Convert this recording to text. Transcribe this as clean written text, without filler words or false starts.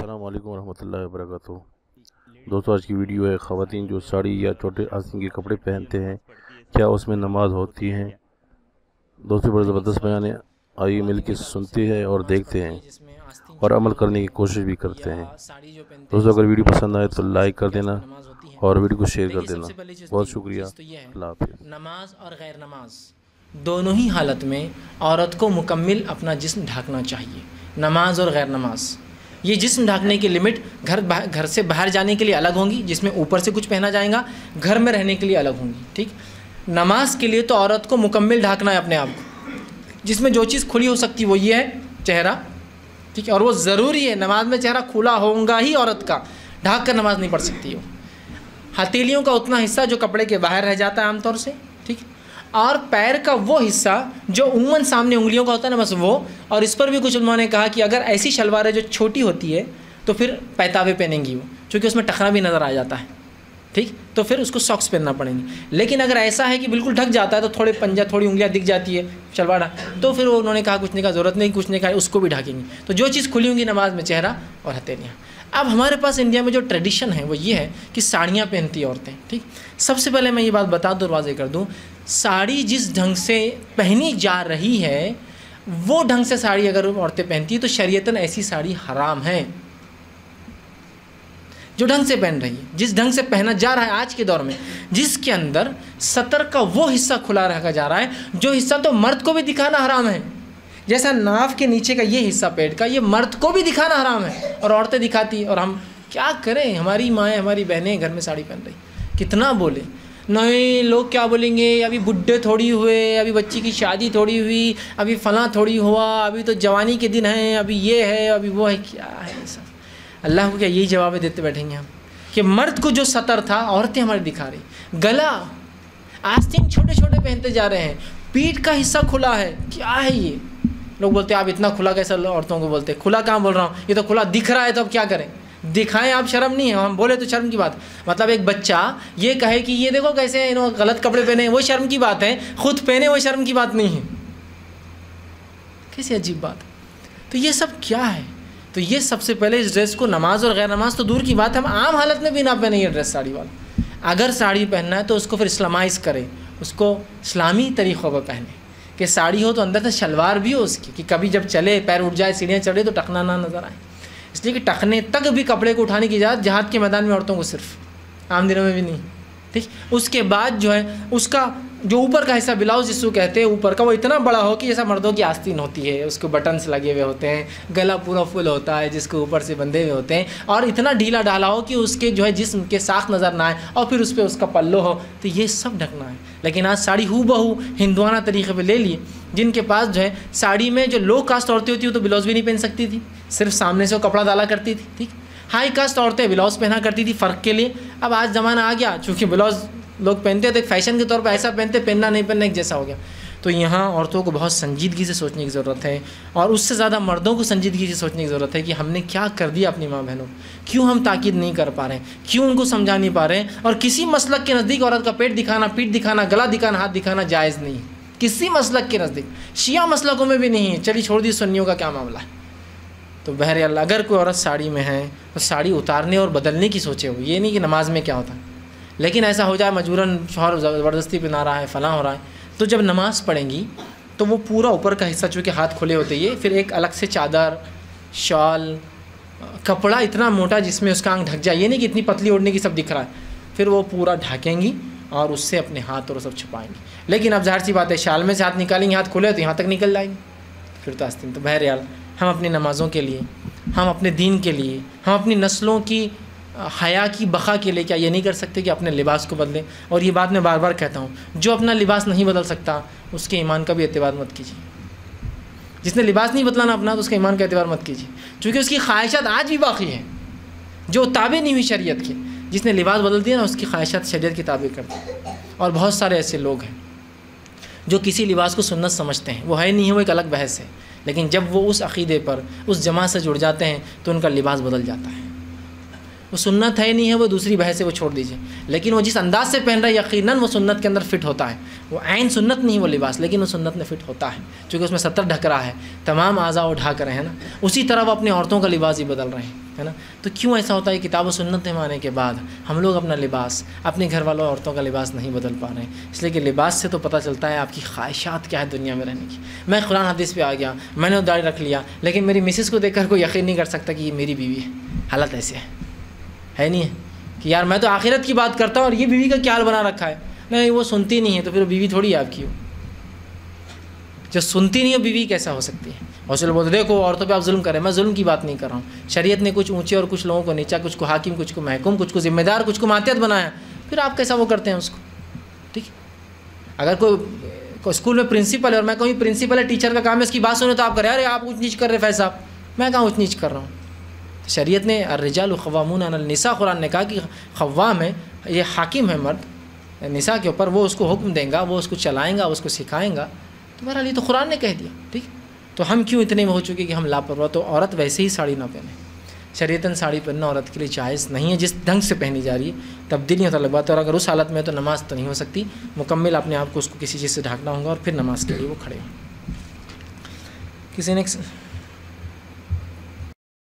السلام علیکم ورحمۃ اللہ وبرکاتہ۔ دوستو آج کی ویڈیو ہے خواتین جو ساڑی یا چھوٹے آستین کے کپڑے پہنتے ہیں کیا اس میں نماز ہوتی ہے؟ دوستو بڑا زبردست بیان ہے، آئیے مل کے سنتے ہیں اور دیکھتے ہیں اور عمل کرنے کی کوشش بھی کرتے ہیں۔ دوستو اگر ویڈیو پسند آئے تو لائک کر دینا اور ویڈیو کو شیئر کر دینا۔ بہت شکریہ، اللہ حافظ۔ نماز اور غیر نماز دونوں ہی حالت میں عورت کو مکمل اپنا جسم ڈھانکنا چاہیے۔ نماز اور غیر نماز یہ جسم ڈھانکنے کی لمٹ گھر سے باہر جانے کے لیے الگ ہوں گی، جس میں اوپر سے کچھ پہنا جائے گا، گھر میں رہنے کے لیے الگ ہوں گی، ٹھیک۔ نماز کے لیے تو عورت کو مکمل ڈھانکنا ہے اپنے آپ کو، جس میں جو چیز کھلی ہو سکتی وہ یہ ہے چہرہ، ٹھیک ہے، اور وہ ضروری ہے، نماز میں چہرہ کھلا ہوگا ہی عورت کا، ڈھانک کر نماز نہیں پڑھ سکتی ہو۔ ہتھیلیوں کا اتنا حصہ جو کپڑے کے باہر رہ جاتا ہے عام طور سے، ٹھیک، اور پیر کا وہ حصہ جو عموماً سامنے انگلیوں کا ہوتا ہے نا، بس وہ، اور اس پر بھی کچھ علماء نے کہا کہ اگر ایسی شلوار ہے جو چھوٹی ہوتی ہے تو پھر پیتاوے پہنیں گی وہ، چونکہ اس میں ٹخنا بھی نظر آ جاتا ہے، ٹھیک، تو پھر اس کو ساکس پہننا پڑیں گی۔ لیکن اگر ایسا ہے کہ بالکل ڈھک جاتا ہے تو تھوڑے پنجہ تھوڑی انگلیاں دکھ جاتی ہے شلوار، تو پھر انہوں نے کہا کچھ نہیں کا ضرورت نہیں، کچھ نہیں کہا اس کو بھی ڈھانکیں گے۔ تو جو چیز کھلی ہوں گی نماز میں چہرہ اور ہتھیلیاں۔ اب ہمارے پاس انڈیا میں جو ٹریڈیشن ہے وہ یہ ہے کہ ساڑیاں پہنتی ہیں عورتیں، ٹھیک۔ سب سے پہلے میں یہ بات بتا دوں، واضح کر دوں، ساڑی جس ڈھنگ سے پہنی جا رہی ہے وہ ڈھنگ سے ساڑی اگر عورتیں پہنتی ہیں تو شریعتاً ایسی ساڑی حرام ہے۔ جو ڈھنگ سے پہن رہی ہے، جس ڈھنگ سے پہنا جا رہا ہے آج کے دور میں، جس کے اندر سطر کا وہ حصہ کھلا رکھا جا رہا ہے جو حصہ تو مرد کو بھی دکھانا حرام ہے، جیسا ناف کے نیچے کا یہ حصہ پیٹ کا، یہ مرد کو بھی دکھانا حرام ہے اور عورتیں دکھاتی، اور ہم کیا کریں؟ ہماری مائیں ہماری بہنیں گھر میں ساڑی پہن رہی، کتنا بولے نہیں، لوگ کیا بولیں گے، ابھی بڈھے تھوڑی ہوئے، ابھی بچی کی شادی تھوڑی ہوئی، ابھی فلاں تھوڑی ہوا، ابھی تو جوانی کے دن ہیں، ابھی یہ ہے ابھی وہ ہے، کیا ہے یہ سب؟ اللہ کو کیا یہی جواب دیتے بیٹھیں گے ہم کہ مرد کو جو سطر تھا عورتیں ہماری دکھا رہی، گلا آستین چھوٹے چھوٹے پہنتے جا رہے ہیں، پیٹھ کا حصہ کھلا ہے، کیا ہے یہ؟ لوگ بولتے ہیں آپ اتنا کھلا کیسا، عورتوں کو بولتے ہیں کھلا کہاں بول رہا ہوں، یہ تو کھلا دکھ رہا ہے، تو اب کیا کریں؟ دکھائیں آپ، شرم نہیں ہے؟ ہم بولے تو شرم کی بات، مطلب ایک بچہ یہ کہے کہ یہ دیکھو کیسے انہوں غلط کپڑے پہنے، وہ شرم کی بات ہے، خود پہنے وہ شرم کی بات نہیں ہے، کیسی عجیب بات۔ تو یہ سب کیا ہے؟ تو یہ سب سے پہلے اس ڈریس کو، نماز اور غیر نماز تو دور کی بات ہے، ہم عام حالت میں بھی نہ پہنے یہ ڈریس ساڑی والا۔ اگر ساڑی پہننا ہے تو اس کو پھر اسلامائز کرے، اس کو اسلامی طریقوں پر پہنے، کہ ساڑی ہو تو اندر سے شلوار بھی ہو اس کی، کہ کبھی جب چلے پیر اٹھ جائے سیڑھیاں چڑھے تو ٹخنا نہ نظر آئے، اس لیے کہ ٹخنے تک بھی کپڑے کو اٹھانے کی اجازت جہاد کے میدان میں عورتوں کو صرف، عام دنوں میں بھی نہیں، ٹھیک۔ اس کے بعد جو ہے اس کا جو اوپر کا حصہ بلاؤز جس کو کہتے ہیں اوپر کا، وہ اتنا بڑا ہو کہ جیسا مردوں کی آستین ہوتی ہے، اس کو بٹنس لگے ہوئے ہوتے ہیں، گلا پورا فل ہوتا ہے جس کو اوپر سے بندھے ہوئے ہوتے ہیں، اور اتنا ڈھیلا ڈھالا ہو کہ اس کے جو ہے جسم کے ساخت نظر نہ آئے، اور پھر اس پہ اس کا پلو ہو، تو یہ سب ڈھکنا ہے۔ لیکن آج ساڑی ہو بہو ہندوانہ طریقے پہ لے لیے، جن کے پاس جو ہے ساڑی میں جو لو کاسٹ عورتیں ہوتی ہیں تو بلاؤز بھی نہیں پہن سکتی تھی، صرف سامنے سے وہ کپڑا ڈالا کرتی تھی، ٹھیک۔ ہائی کاسٹ عورتیں بلاؤز پہنا کرتی تھی فرق کے لیے۔ اب آج زمانہ آ گیا، چونکہ بلاؤز لوگ پہنتے تھے فیشن کے طور پہ، ایسا پہنتے، پہننا نہیں پہننا ایک جیسا ہو گیا۔ تو یہاں عورتوں کو بہت سنجیدگی سے سوچنے کی ضرورت ہے، اور اس سے زیادہ مردوں کو سنجیدگی سے سوچنے کی ضرورت ہے کہ ہم نے کیا کر دیا اپنی ماں بہنوں، کیوں ہم تاکید نہیں کر پا رہے ہیں، کیوں ان کو سمجھا نہیں پا رہے ہیں۔ اور کسی مسلک کے نزدیک عورت کا پیٹ دکھانا، پیٹھ دکھانا، گلا دکھانا، ہاتھ دکھانا جائز نہیں ہے، کسی مسلک کے نزدیک، شیعہ مسلکوں میں بھی نہیں ہے، چلی چھوڑ دی سنیوں کا کیا معاملہ ہے۔ تو بہرحال اگر کوئی عورت ساڑی میں ہے تو ساڑی اتارنے اور بدلنے کی سوچے ہو، یہ نہیں کہ نماز میں کیا ہوتا ہے، لیکن ایسا ہو جائے مجبوراً شوہر زبردستی پہنا رہا ہے، فلاں ہو رہا ہے، تو جب نماز پڑھیں گی تو وہ پورا اوپر کا حصہ چونکہ ہاتھ کھلے ہوتے ہیں، پھر ایک الگ سے چادر، شال، کپڑا اتنا موٹا جس میں اس کا آنکھ ڈھک جائے، یہ نہیں کہ اتنی پتلی اوڑھنے کی سب دکھ رہا ہے، پھر وہ پورا ڈھانکیں گی اور اس سے اپنے ہاتھ اور سب چھپائیں گی۔ لیکن اب ظاہر سی بات ہے، شال میں سے ہاتھ نکالیں گے، ہاتھ کھلے تو یہاں تک نکل جائیں گے، پھر تو آستین۔ تو بہرحال ہم اپنی نمازوں کے لیے، ہم اپنے دین کے لیے، ہم اپنی نسلوں کی حیا کی بقا کے لیے کیا یہ نہیں کر سکتے کہ اپنے لباس کو بدلیں؟ اور یہ بات میں بار بار کہتا ہوں، جو اپنا لباس نہیں بدل سکتا اس کے ایمان کا بھی اعتبار مت کیجیے۔ جس نے لباس نہیں بدلانا اپنا تو اس کے ایمان کا اعتبار مت کیجیے، چونکہ اس کی خواہشات آج بھی باقی ہیں جو تابع نہیں ہوئی شریعت کی۔ جس نے لباس بدل دیا نا اس کی خواہشات شریعت کی تابع کر دی۔ اور بہت سارے ایسے لوگ ہیں جو کسی لباس کو سنت سمجھتے ہیں، وہ ہے نہیں ہے، وہ ایک الگ بحث ہے، لیکن جب وہ اس عقیدے پر، اس جماعت سے جڑ جاتے ہیں تو ان کا لباس بدل جاتا ہے، وہ سنت ہے نہیں ہے وہ دوسری بحث ہے، وہ چھوڑ دیجیے، لیکن وہ جس انداز سے پہن رہا ہے یقیناً وہ سنت کے اندر فٹ ہوتا ہے، وہ عین سنت نہیں وہ لباس، لیکن وہ سنت میں فٹ ہوتا ہے چونکہ اس میں ستر ڈھک رہا ہے، تمام اعضاء وہ ڈھا کر ہیں نا، اسی طرح وہ اپنی عورتوں کا لباس ہی بدل رہے ہیں، ہے نا۔ تو کیوں ایسا ہوتا ہے؟ کتاب و سنت میں آنے کے بعد ہم لوگ اپنا لباس اپنے گھر والوں عورتوں کا لباس نہیں بدل پا رہے ہیں، اس لیے کہ لباس سے تو پتہ چلتا ہے آپ کی خواہشات کیا ہے دنیا میں رہنے کی۔ میں قرآن حدیث پہ آ گیا، میں نے داڑھی رکھ لیا، لیکن میری مسز کو دیکھ کر کوئی یقین نہیں کر سکتا کہ یہ میری بیوی ہے۔ حالت ایسے ہے نہیں ہے کہ یار میں تو آخرت کی بات کرتا ہوں اور یہ بیوی کا کیا حال بنا رکھا ہے، نہیں وہ سنتی نہیں ہے تو پھر وہ بیوی تھوڑی ہے آپ کی ہو، جو سنتی نہیں ہو بیوی کیسا ہو سکتی ہے؟ اور چلو بولتے دیکھو عورتوں پہ آپ ظلم کریں، میں ظلم کی بات نہیں کر رہا ہوں، شریعت نے کچھ اونچے اور کچھ لوگوں کو نیچا، کچھ کو حاکم، کچھ کو محکوم، کچھ کو ذمہ دار، کچھ کو ماتحت بنایا، پھر آپ کیسا وہ کرتے ہیں اس کو؟ ٹھیک ہے، اگر کوئی اسکول میں پرنسپل ہے اور میں کہوں پرنسپل ہے ٹیچر کا کام ہے اس کی بات سنیں تو آپ کریں ارے آپ اونچ نیچ کر رہے فیض صاحب، میں کہاں اونچ نیچ کر رہا ہوں؟ شریعت نے الرجال قوامون علی النساء، قرآن نے کہا کہ قوام ہے، یہ حاکم ہے مرد نساء کے اوپر، وہ اس کو حکم دیں گا، وہ اس کو چلائیں گا، وہ اس کو سکھائیں گا، تو بہرحال یہ تو قرآن نے کہہ دیا، ٹھیک۔ تو ہم کیوں اتنے میں ہو چکے کہ ہم لاپرواہ؟ تو عورت ویسے ہی ساڑی نہ پہنے، شریعتاً ساڑی پہننا عورت کے لیے جائز نہیں ہے، جس ڈھنگ سے پہنی جا رہی ہے تبدیل نہیں ہوتا الگ بات ہے، اور اگر اس حالت میں ہے تو نماز تو نہیں ہو سکتی مکمل، اپنے آپ کو اس کو کسی چیز سے ڈھانکنا ہوگا اور پھر نماز کے لیے وہ کھڑے ہوں۔ کسی نے